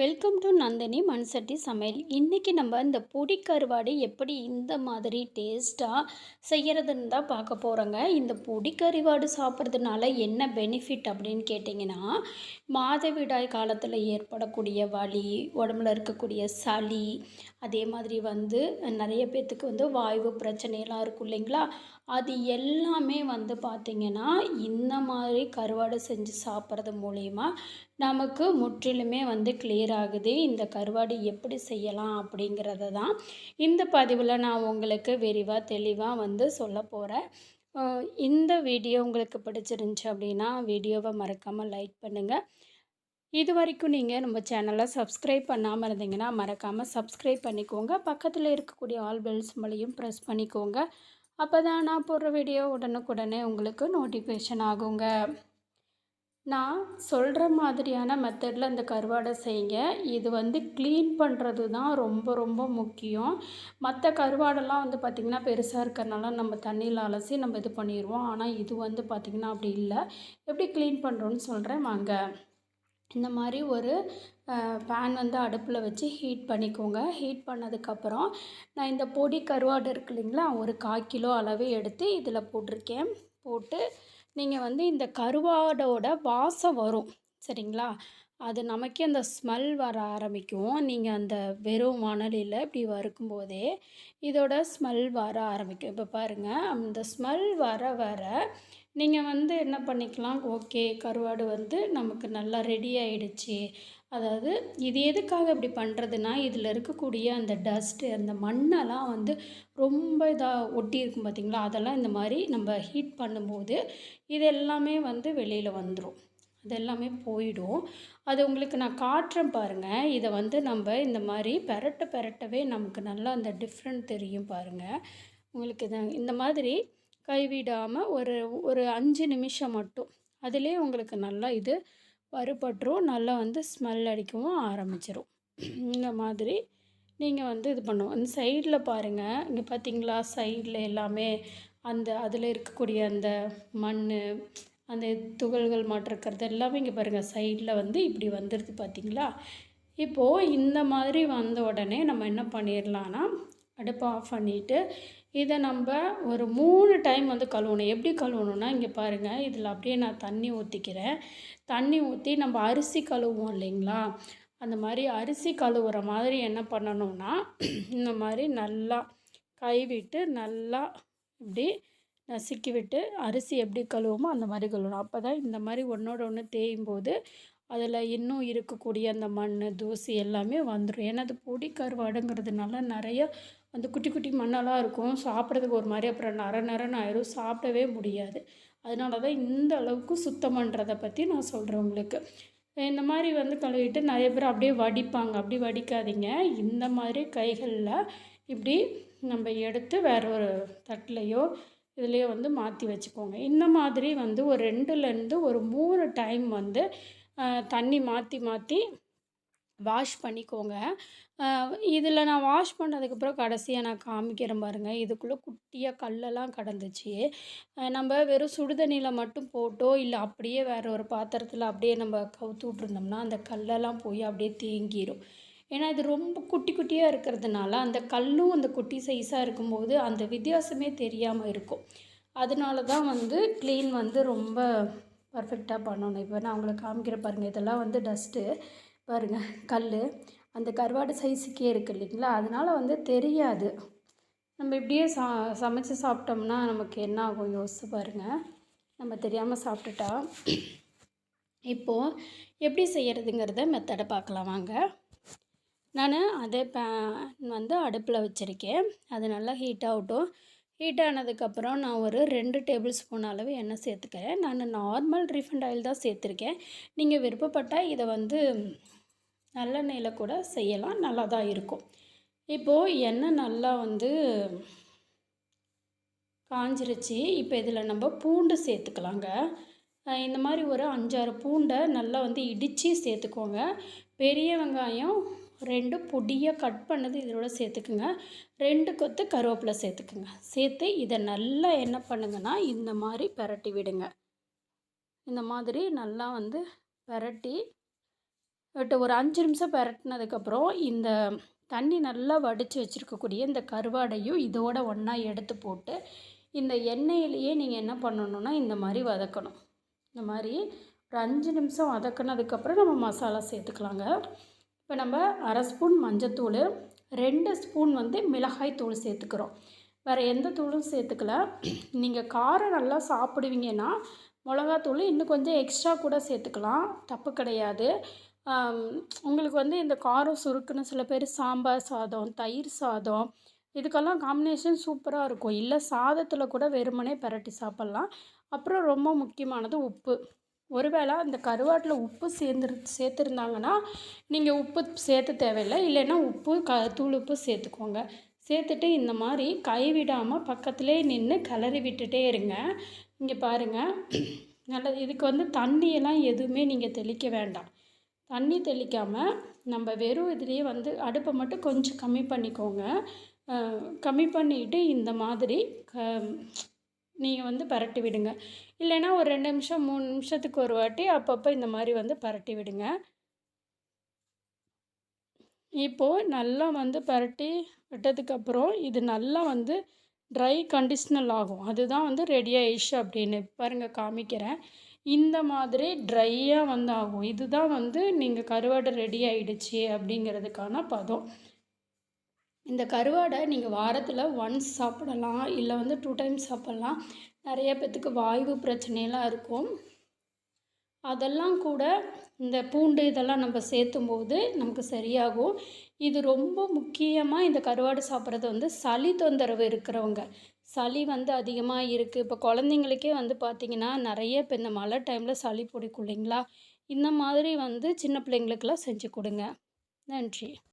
Welcome to Nandini மண்சட்டி சமையல். இன்றைக்கி நம்ம இந்த பொடி கருவாடு எப்படி இந்த மாதிரி டேஸ்ட்டாக செய்கிறதுன்னு தான் பார்க்க போகிறோங்க. இந்த பொடி கருவாடு சாப்பிட்றதுனால என்ன பெனிஃபிட் அப்படின்னு கேட்டிங்கன்னா, மாதவிடாய் காலத்தில் ஏற்படக்கூடிய வலி, உடம்புல இருக்கக்கூடிய சளி, அதே மாதிரி நிறைய பேர்த்துக்கு வாய்வு பிரச்சனையெல்லாம் இருக்கும் இல்லைங்களா? அது எல்லாமே பார்த்திங்கன்னா, இந்த மாதிரி கருவாடு செஞ்சு சாப்பிட்றது மூலிமா நமக்கு முற்றிலுமே கிளியர் ஆகுது. இந்த கருவாடு எப்படி செய்யலாம் அப்படிங்கிறத தான் இந்த பதிவில் நான் உங்களுக்கு விரிவாக தெளிவாக சொல்ல போகிறேன். இந்த வீடியோ உங்களுக்கு பிடிச்சிருந்துச்சி அப்படின்னா வீடியோவை மறக்காமல் லைக் பண்ணுங்கள். இது வரைக்கும் நீங்கள் நம்ம சேனலை சப்ஸ்கிரைப் பண்ணாமல் இருந்தீங்கன்னா மறக்காமல் சப்ஸ்கிரைப் பண்ணிக்கோங்க. பக்கத்தில் இருக்கக்கூடிய ஆல் பெல் சிம்பலையும் ப்ரெஸ் பண்ணிக்கோங்க. அப்போ தான் நான் போடுற வீடியோ உடனுக்குடனே உங்களுக்கு நோட்டிஃபிகேஷன் ஆகுங்க. நான் சொல்கிற மாதிரியான மெத்தடில் இந்த கருவாடை செய்யுங்க. இது க்ளீன் பண்ணுறது தான் ரொம்ப ரொம்ப முக்கியம். மற்ற கருவாடெல்லாம் பார்த்திங்கன்னா பெருசாக இருக்கிறனால நம்ம தண்ணியில் அலசி நம்ம இது பண்ணிடுவோம். ஆனால் இது பார்த்திங்கன்னா அப்படி இல்லை. எப்படி க்ளீன் பண்ணுறோன்னு சொல்கிறேன் வாங்க. இந்த மாதிரி ஒரு பேன் அடுப்பில் வச்சு ஹீட் பண்ணிக்கோங்க. ஹீட் பண்ணதுக்கப்புறம் நான் இந்த பொடி கருவாடு இருக்கு இல்லைங்களா, ஒரு 1/4 கிலோ அளவு எடுத்து இதில் போட்டிருக்கேன். போட்டு நீங்கள் இந்த கருவாடோட வாசம் வரும் சரிங்களா? அது நமக்கே அந்த ஸ்மெல் வர ஆரம்பிக்கும். நீங்கள் அந்த வெறும் வாணலியில் இப்படி வறுக்கும்போதே இதோட ஸ்மெல் வர ஆரம்பிக்கும். இப்போ பாருங்கள், அந்த ஸ்மெல் வர வர நீங்கள் என்ன பண்ணிக்கலாம், ஓகே கருவாடு நமக்கு நல்லா ரெடி ஆகிடுச்சு. அதாவது இது எதுக்காக இப்படி பண்ணுறதுன்னா, இதில் இருக்கக்கூடிய அந்த டஸ்ட்டு, அந்த மண்ணெல்லாம் ரொம்ப இதாக ஒட்டியிருக்கும் பார்த்திங்களா, அதெல்லாம் இந்த மாதிரி நம்ம ஹீட் பண்ணும்போது இது எல்லாமே வெளியில் வந்துடும். அது எல்லாமே போயிடும். அது உங்களுக்கு நான் காட்டுறேன் பாருங்கள். இதை நம்ம இந்த மாதிரி பெரட்டவே நமக்கு நல்லா அந்த டிஃப்ரெண்ட் தெரியும் பாருங்கள். உங்களுக்கு இந்த மாதிரி கைவிடாமல் ஒரு ஒரு 5 நிமிஷம் மட்டும் அதிலே உங்களுக்கு நல்லா இது வறுபட்டுரும். நல்லா ஸ்மெல் அடிக்கவும் ஆரம்பிச்சிடும். இந்த மாதிரி நீங்கள் இது பண்ணுவோம். அந்த சைடில் பாருங்கள், இங்கே பார்த்தீங்களா, சைடில் எல்லாமே அதில் இருக்கக்கூடிய அந்த மண், அந்த துகள்கள் மாட்டிருக்கிறது எல்லாமே இங்கே பாருங்கள், சைடில் இப்படி வந்துடுது பார்த்தீங்களா? இப்போது இந்த மாதிரி வந்த உடனே நம்ம என்ன பண்ணிடலான்னா, அடுப்பை ஆஃப் பண்ணிவிட்டு இதை நம்ம ஒரு 3 டைம் கழுவணும். எப்படி கழுவணுன்னா, இங்கே பாருங்கள், இதில் அப்படியே நான் தண்ணி ஊற்றிக்கிறேன். தண்ணி ஊற்றி நம்ம அரிசி கழுவுவோம் இல்லைங்களா, அந்த மாதிரி அரிசி கழுவுற மாதிரி என்ன பண்ணணும்னா, இந்த மாதிரி நல்லா கைவிட்டு நல்லா இப்படி நசுக்கி விட்டு அரிசி எப்படி கழுவுமோ அந்த மாதிரி கழுவணும். அப்போ தான் இந்த மாதிரி ஒன்றோட ஒன்று தேயும் போது அதில் இன்னும் இருக்கக்கூடிய அந்த மண், தூசி எல்லாமே வந்துடும். ஏன்னா அது பொடி கருவாடுங்கிறதுனால நிறைய குட்டி குட்டி மண்ணெல்லாம் இருக்கும். சாப்பிட்றதுக்கு ஒரு மாதிரி அப்புறம் நரன்னு ஆயிடும், சாப்பிடவே முடியாது. அதனால தான் இந்த அளவுக்கு சுத்தம் பண்ணுறதை பற்றி நான் சொல்கிறேன் உங்களுக்கு. இந்த மாதிரி கழுவிட்டு நிறைய பேர் அப்படியே வடிப்பாங்க. அப்படி வடிக்காதீங்க. இந்த மாதிரி கைகளில் இப்படி நம்ம எடுத்து வேற ஒரு தட்டிலையோ இதுலேயோ மாற்றி வச்சுக்கோங்க. இந்த மாதிரி ஒரு 2லேருந்து ஒரு 3 டைம் தண்ணி மாற்றி மாற்றி வாஷ் பண்ணிக்கோங்க. இதில் நான் வாஷ் பண்ணதுக்கப்புறம் கடைசியாக நான் காமிக்கிறேன் பாருங்கள். இதுக்குள்ளே குட்டியாக கல்லெல்லாம் கடந்துச்சு. நம்ம வெறும் சுடுதண்ணியில் மட்டும் போட்டோ இல்லை அப்படியே வேறு ஒரு பாத்திரத்தில் அப்படியே நம்ம கவுத்து விட்ருந்தோம்னா அந்த கல்லெல்லாம் போய் அப்படியே தேங்கிடும். ஏன்னா இது ரொம்ப குட்டி குட்டியாக இருக்கிறதுனால அந்த கல்லும் அந்த குட்டி சைஸாக இருக்கும்போது அந்த வித்தியாசமே தெரியாமல் இருக்கும். அதனால தான் க்ளீன் ரொம்ப பர்ஃபெக்டாக பண்ணணும். இப்போ நான் உங்களுக்கு காமிக்கிற பாருங்கள், இதெல்லாம் டஸ்ட்டு பாருங்கள், கல் அந்த கருவாடு சைஸுக்கே இருக்குது இல்லைங்களா, அதனால் தெரியாது. நம்ம இப்படியே சமைச்சு சாப்பிட்டோம்னா நமக்கு என்ன ஆகும் யோசிச்சு பாருங்கள், நம்ம தெரியாமல் சாப்பிட்டுட்டா. இப்போது எப்படி செய்கிறதுங்கிறத மெத்தடை பார்க்கலாம் வாங்க. நான் அதே பேன் அடுப்பில் வச்சுருக்கேன். அது நல்லா ஹீட் ஆகட்டும். ஹீட் ஆனதுக்கப்புறம் நான் ஒரு 2 டேபிள் ஸ்பூன் அளவு எண்ணெய் சேர்த்துக்கிறேன். நான் நார்மல் ரீஃபைண்ட் ஆயில் தான் சேர்த்துருக்கேன். நீங்கள் விருப்பப்பட்டால் இதை நல்லெண்ணெயில் கூட செய்யலாம், நல்லா தான் இருக்கும். இப்போது எண்ணெய் நல்லா காஞ்சிருச்சு. இப்போ இதில் நம்ம பூண்டு சேர்த்துக்கலாங்க. இந்த மாதிரி ஒரு 5-6 பூண்டை நல்லா இடித்து சேர்த்துக்கோங்க. பெரிய வெங்காயம் 2 பொடியாக கட் பண்ணது இதோட சேர்த்துக்குங்க. 2 கொத்து கருவேப்பிலை சேர்த்துக்குங்க. சேர்த்து இதை நல்லா என்ன பண்ணுங்கன்னா, இந்த மாதிரி பெரட்டி விடுங்க. இந்த மாதிரி நல்லா பெரட்டி பட் ஒரு 5 நிமிஷம் பெரட்டினதுக்கப்புறம் இந்த தண்ணி நல்லா வடித்து வச்சுருக்கக்கூடிய இந்த கருவாடையும் இதோட ஒன்றா எடுத்து போட்டு இந்த எண்ணெயிலேயே நீங்கள் என்ன பண்ணணுன்னா இந்த மாதிரி வதக்கணும். இந்த மாதிரி ஒரு 5 நிமிஷம் வதக்கினதுக்கப்புறம் நம்ம மசாலா சேர்த்துக்கலாங்க. இப்போ நம்ம 1/2 ஸ்பூன் மஞ்சத்தூள், 2 ஸ்பூன் மிளகாய் தூள் சேர்த்துக்கிறோம். வேறு எந்த தூளும் சேர்த்துக்கல. நீங்கள் காரம் நல்லா சாப்பிடுவீங்கன்னா மிளகாத்தூள் இன்னும் கொஞ்சம் எக்ஸ்ட்ரா கூட சேர்த்துக்கலாம், தப்பு கிடையாது. உங்களுக்கு இந்த காரம் சுருக்குன்னு சில பேர் சாம்பார் சாதம், தயிர் சாதம் இதுக்கெல்லாம் காம்பினேஷன் சூப்பராக இருக்கும். இல்லை சாதத்தில் கூட வெறுமனே பெரட்டி சாப்பிட்லாம். அப்புறம் ரொம்ப முக்கியமானது உப்பு. ஒருவேளை அந்த கருவாட்டில் உப்பு சேர்த்துருந்தாங்கன்னா நீங்கள் உப்பு சேர்த்து தேவையில்லை. இல்லைன்னா உப்பு தூள் உப்பு சேர்த்துக்கோங்க. சேர்த்துட்டு இந்த மாதிரி கைவிடாமல் பக்கத்துலேயே நின்று கிளறி விட்டுட்டே இருங்க. இங்கே பாருங்கள், நல்லா இதுக்கு தண்ணியெல்லாம் எதுவுமே நீங்கள் தெளிக்க வேண்டாம். தண்ணி தெளிக்காமல் நம்ம வெறும் இதுலேயே அடுப்பை மட்டும் கொஞ்சம் கம்மி பண்ணிக்கோங்க. கம்மி பண்ணிவிட்டு இந்த மாதிரி நீங்கள் பரட்டி விடுங்க. இல்லைன்னா ஒரு 2 நிமிஷம் 3 நிமிஷத்துக்கு ஒரு வாட்டி அப்பப்போ இந்த மாதிரி பரட்டி விடுங்க. இப்போது நல்லா பரட்டி விட்டதுக்கப்புறம் இது நல்லா ட்ரை கண்டிஷ்னல் ஆகும். அதுதான் ரெடி ஆயிடுச்சு அப்படின்னு பாருங்கள், காமிக்கிறேன். இந்த மாதிரி ட்ரையாக ஆகும். இதுதான் நீங்கள் கருவாடை ரெடி ஆகிடுச்சு அப்படிங்கிறதுக்கான பதம். இந்த கருவாடை நீங்கள் வாரத்தில் ஒன்ஸ் சாப்பிடலாம், இல்லை 2 டைம்ஸ் சாப்பிட்லாம். நிறைய பேர்த்துக்கு வாய்வு பிரச்சனையெல்லாம் இருக்கும். அதெல்லாம் கூட இந்த பூண்டு இதெல்லாம் நம்ம சேர்த்தும்போது நமக்கு சரியாகும். இது ரொம்ப முக்கியமாக இந்த கருவாடு சாப்பிட்றது சளி தொந்தரவு இருக்கிறவங்க, சளி அதிகமாக இருக்குது. இப்போ குழந்தைங்களுக்கே பார்த்திங்கன்னா நிறைய இப்போ இந்த மழை டைமில் சளி பிடிக்கும் இல்லைங்களா? இந்த மாதிரி சின்ன பிள்ளைங்களுக்கெல்லாம் செஞ்சு கொடுங்க. நன்றி.